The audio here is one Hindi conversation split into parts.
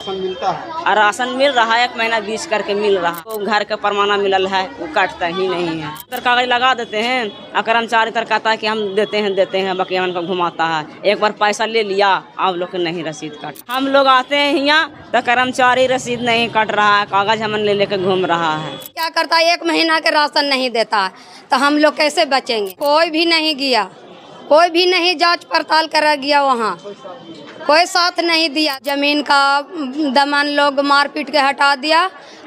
राशन मिलता है और राशन मिल रहा है, 1 महीना 20 करके मिल रहा है। तो घर का परमाना मिलल है, वो काटता ही नहीं है। तर कागज लगा देते हैं और कर्मचारी तर कहता है कि हम देते हैं, बाकी हमको घुमाता है। एक बार पैसा ले लिया, आप लोग नहीं रसीद काट। हम लोग आते हैं यहाँ तो कर्मचारी रसीद नहीं काट रहा है, कागज हम ले लेकर घूम रहा है। क्या करता है, 1 महीना के राशन नहीं देता है तो हम लोग कैसे बचेंगे। कोई भी नहीं गया, कोई भी नहीं जांच पड़ताल करा गया, वहाँ कोई साथ नहीं दिया। जमीन का दमन लोग मार पीट के हटा दिया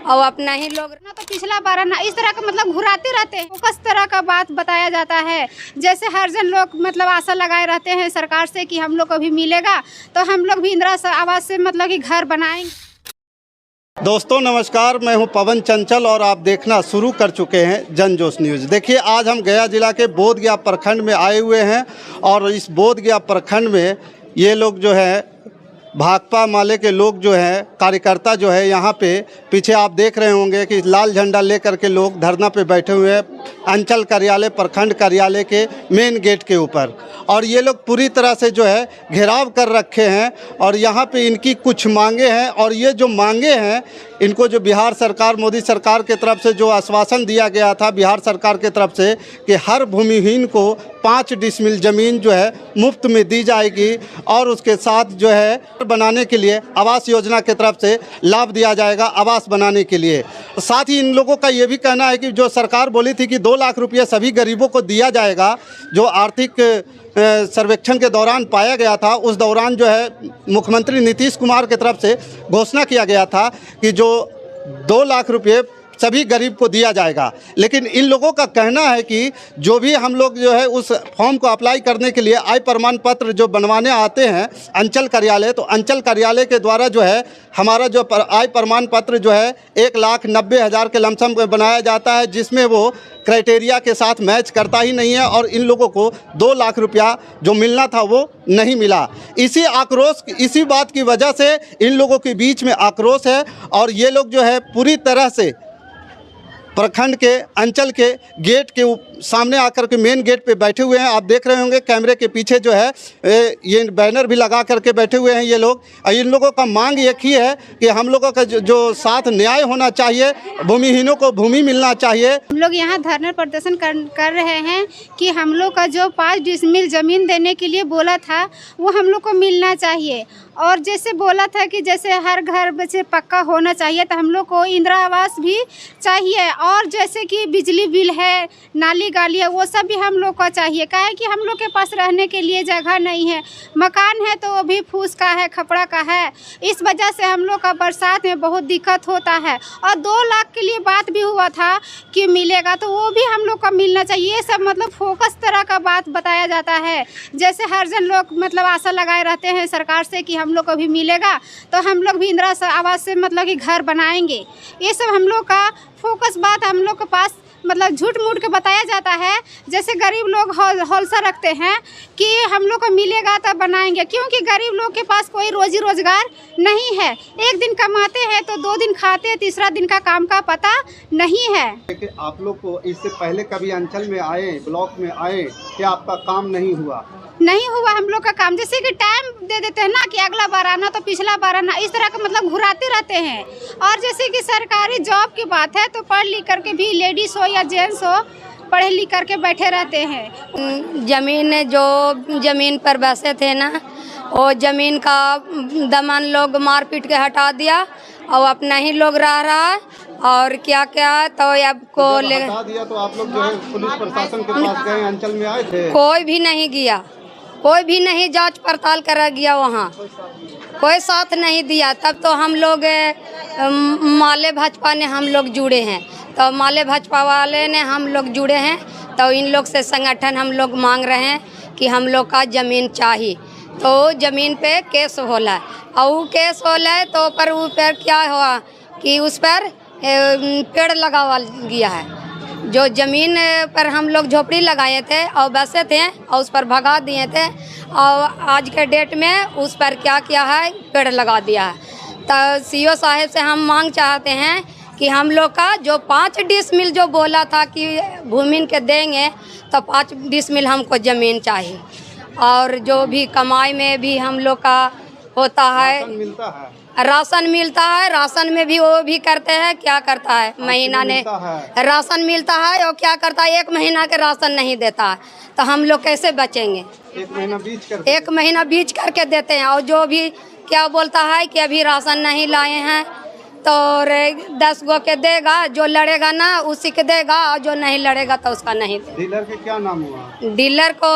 और अपना ही लोग ना तो पिछला बार ना इस तरह का मतलब घुराते रहते हैं। किस तरह का बात बताया जाता है, जैसे हर जन लोग मतलब आशा लगाए रहते हैं सरकार से कि हम लोग को भी मिलेगा, तो हम लोग भी इंदिरा आवास से मतलब कि घर बनाएंगे। दोस्तों नमस्कार, मैं हूं पवन चंचल और आप देखना शुरू कर चुके हैं जनजोश न्यूज़। देखिए, आज हम गया जिला के बोधगया प्रखंड में आए हुए हैं और इस बोधगया प्रखंड में ये लोग जो है भाकपा माले के लोग जो हैं, कार्यकर्ता जो है, यहाँ पे पीछे आप देख रहे होंगे कि लाल झंडा लेकर के लोग धरना पे बैठे हुए हैं अंचल कार्यालय, प्रखंड कार्यालय के मेन गेट के ऊपर। और ये लोग पूरी तरह से जो है घेराव कर रखे हैं और यहाँ पे इनकी कुछ मांगे हैं। और ये जो मांगे हैं, इनको जो बिहार सरकार, मोदी सरकार की तरफ से जो आश्वासन दिया गया था बिहार सरकार की तरफ से कि हर भूमिहीन को 5 डिसमिल ज़मीन जो है मुफ्त में दी जाएगी और उसके साथ जो है बनाने के लिए आवास योजना की तरफ से लाभ दिया जाएगा आवास बनाने के लिए। साथ ही इन लोगों का ये भी कहना है कि जो सरकार बोली थी कि 2 लाख रुपये सभी गरीबों को दिया जाएगा, जो आर्थिक सर्वेक्षण के दौरान पाया गया था, उस दौरान जो है मुख्यमंत्री नीतीश कुमार की तरफ से घोषणा किया गया था कि जो 2 लाख रुपये सभी गरीब को दिया जाएगा। लेकिन इन लोगों का कहना है कि जो भी हम लोग जो है उस फॉर्म को अप्लाई करने के लिए आय प्रमाण पत्र जो बनवाने आते हैं अंचल कार्यालय, तो अंचल कार्यालय के द्वारा जो है हमारा जो आय प्रमाण पत्र जो है 1,90,000 के लमसम बनाया जाता है, जिसमें वो क्राइटेरिया के साथ मैच करता ही नहीं है और इन लोगों को 2 लाख रुपया जो मिलना था वो नहीं मिला। इसी आक्रोश, इसी बात की वजह से इन लोगों के बीच में आक्रोश है और ये लोग जो है पूरी तरह से प्रखंड के अंचल के गेट के सामने आकर के मेन गेट पे बैठे हुए हैं। आप देख रहे होंगे कैमरे के पीछे जो है ये बैनर भी लगा करके बैठे हुए हैं ये लोग। इन लोगों का मांग एक ही है कि हम लोगों का जो साथ न्याय होना चाहिए, भूमिहीनों को भूमि मिलना चाहिए। हम लोग यहाँ धरना प्रदर्शन कर रहे हैं कि हम लोग का जो 5 डिसमिल ज़मीन देने के लिए बोला था वो हम लोग को मिलना चाहिए। और जैसे बोला था कि जैसे हर घर बच्चे पक्का होना चाहिए, तो हम लोग को इंदिरा आवास भी चाहिए। और जैसे कि बिजली बिल है, नाली गाली है, वो सब भी हम लोग को चाहिए। क्या है कि हम लोग के पास रहने के लिए जगह नहीं है, मकान है तो वो भी फूस का है, खपड़ा का है। इस वजह से हम लोग का बरसात में बहुत दिक्कत होता है। और 2 लाख के लिए बात भी हुआ था कि मिलेगा, तो वो भी हम लोग को मिलना चाहिए। ये सब मतलब फोकस तरह का बात बताया जाता है। जैसे हर जन लोग मतलब आशा लगाए रहते हैं सरकार से कि हम लोग को भी मिलेगा, तो हम लोग भी इंदिरा आवास से मतलब कि घर बनाएंगे। ये सब हम लोग का फोकस बात हम लोग के पास मतलब झूठ मूठ के बताया जाता है। जैसे गरीब लोग हौसला रखते हैं कि हम लोग को मिलेगा तब बनाएंगे, क्योंकि गरीब लोग के पास कोई रोजी रोजगार नहीं है। एक दिन कमाते हैं तो 2 दिन खाते हैं, तीसरा दिन का काम का पता नहीं है। आप लोग को इससे पहले कभी अंचल में आए, ब्लॉक में आए, क्या आपका काम नहीं हुआ? नहीं हुआ हम लोग का काम। जैसे कि टाइम दे देते हैं ना कि अगला बार आना तो पिछला बार आना, इस तरह का मतलब घुराते रहते हैं। और जैसे कि सरकारी जॉब की बात है तो पढ़ लिख करके भी लेडीज हो या जेंट्स हो, पढ़े लिख करके बैठे रहते हैं। जमीन पर बसे थे ना, वो जमीन का दमन लोग मार पीट के हटा दिया और अपना ही लोग रह रहा है। और क्या क्या तो आपको हटा दिया तो आप लोग जो है पुलिस प्रशासन के पास गए, अंचल में आए थे? कोई भी नहीं गया, कोई भी नहीं जांच पड़ताल करा गया, वहाँ कोई साथ नहीं दिया। तब तो हम लोग माले भाजपा ने हम लोग जुड़े हैं, तो माले भाजपा वाले ने हम लोग जुड़े हैं, तो इन लोग से संगठन हम लोग मांग रहे हैं कि हम लोग का ज़मीन चाहिए। तो ज़मीन पे केस होला और वो केस होला तो पर ऊपर क्या हुआ कि उस पर पेड़ लगावा गया है। जो ज़मीन पर हम लोग झोपड़ी लगाए थे और बसे थे और उस पर भगा दिए थे, और आज के डेट में उस पर क्या किया है, पेड़ लगा दिया है। तो सीओ साहब से हम मांग चाहते हैं कि हम लोग का जो 5 डिसमिल जो बोला था कि भूमि के देंगे, तो 5 डिसमिल हमको ज़मीन चाहिए। और जो भी कमाई में भी हम लोग का होता है, मिलता है राशन मिलता है, राशन में भी वो भी करते हैं, क्या करता है महीना ने राशन मिलता है और क्या करता है, 1 महीना के राशन नहीं देता है, तो हम लोग कैसे बचेंगे। 1 महीना बीच करके देते हैं। और जो भी क्या बोलता है कि अभी राशन नहीं लाए हैं तो 10 गो के देगा, जो लड़ेगा ना उसी के देगा, और जो नहीं लड़ेगा तो उसका नहीं देगा। डीलर के क्या नाम हुआ? डीलर को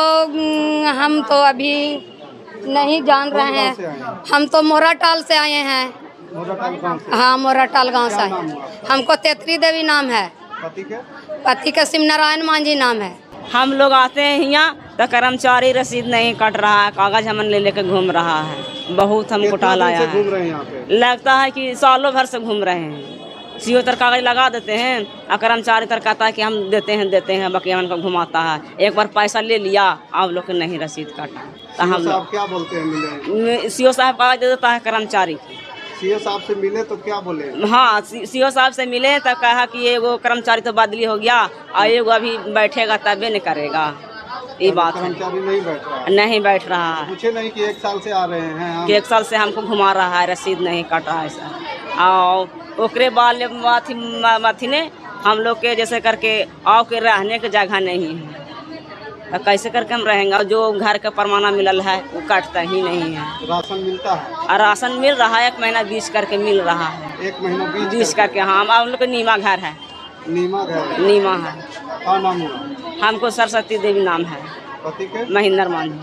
हम तो अभी नहीं जान रहे हैं। हम तो मोराटाल से आए हैं। हाँ, मोराटाल गांव से आए। हमको तेतरी देवी नाम है। पति का शिवनारायण मांझी नाम है। हम लोग आते हैं यहाँ तो कर्मचारी रसीद नहीं कट रहा है, कागज हमन ले लेके घूम रहा है। बहुत हम घोटाला आया है, लगता है कि सालों भर से घूम रहे हैं। सीओ तर कागज लगा देते हैं और कर्मचारी तर कहता है कि हम देते हैं, बाकी हमन को घुमाता है। एक बार पैसा ले लिया, आप लोग ने नहीं रसीद काटा, तो हम लोग क्या बोलते हैं? सीओ साहब कागज दे देता है कर्मचारी। सीओ साहब से मिले तो क्या बोले? हाँ, सीओ साहब से मिले तो कहा कि एगो कर्मचारी तो बदली हो गया और एगो अभी बैठेगा तबे नहीं करेगा। ये बात है, कर्मचारी नहीं बैठ रहा है। पूछे नहीं कि 1 साल से आ रहे हैं कि 1 साल से हमको घुमा रहा है, रसीद नहीं काट रहा है सर। और ओकरे बाद माथी ने हम लोग के जैसे करके आओ के रहने की जगह नहीं है, तो कैसे करके हम रहेंगे। और जो घर का परमाना मिलल है वो काटता ही नहीं है। राशन मिलता है? और राशन मिल रहा है, 1 महीना बीच करके मिल रहा है। 1 महीना बीच करके। हाँ, हम लोग का नीमा घर है। नीमा है। क्या नाम हुआ? हमको सरस्वती देवी नाम है। पति के? महेंद्र मांझी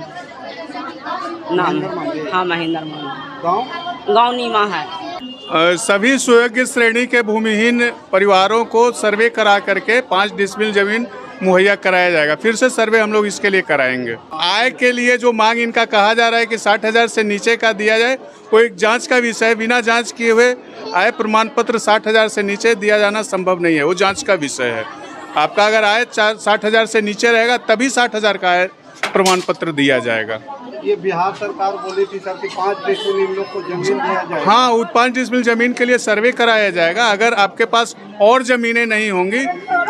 नाम है। हाँ, महेंद्र मांझी। गाँव नीमा है। सभी सुयोग्य श्रेणी के भूमिहीन परिवारों को सर्वे करा करके 5 डिसमिल जमीन मुहैया कराया जाएगा। फिर से सर्वे हम लोग इसके लिए कराएंगे। आय के लिए जो मांग इनका कहा जा रहा है कि 60,000 से नीचे का दिया जाए, वो एक जांच का विषय है। बिना जांच किए हुए आय प्रमाण पत्र 60,000 से नीचे दिया जाना संभव नहीं है, वो जांच का विषय है। आपका अगर आय 60,000 से नीचे रहेगा तभी 60,000 का आय प्रमाण पत्र दिया जाएगा। ये बिहार सरकार बोली थी सर कि 5 डिसमिल इन लोग को जमीन दिया जाएगा। हाँ, 5 डिसमिल जमीन के लिए सर्वे कराया जाएगा। अगर आपके पास और ज़मीनें नहीं होंगी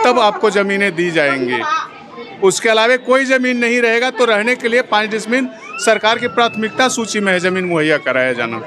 तब आपको ज़मीनें दी जाएंगी। उसके अलावा कोई ज़मीन नहीं रहेगा तो रहने के लिए 5 डिसमिल सरकार की प्राथमिकता सूची में है ज़मीन मुहैया कराया जाना।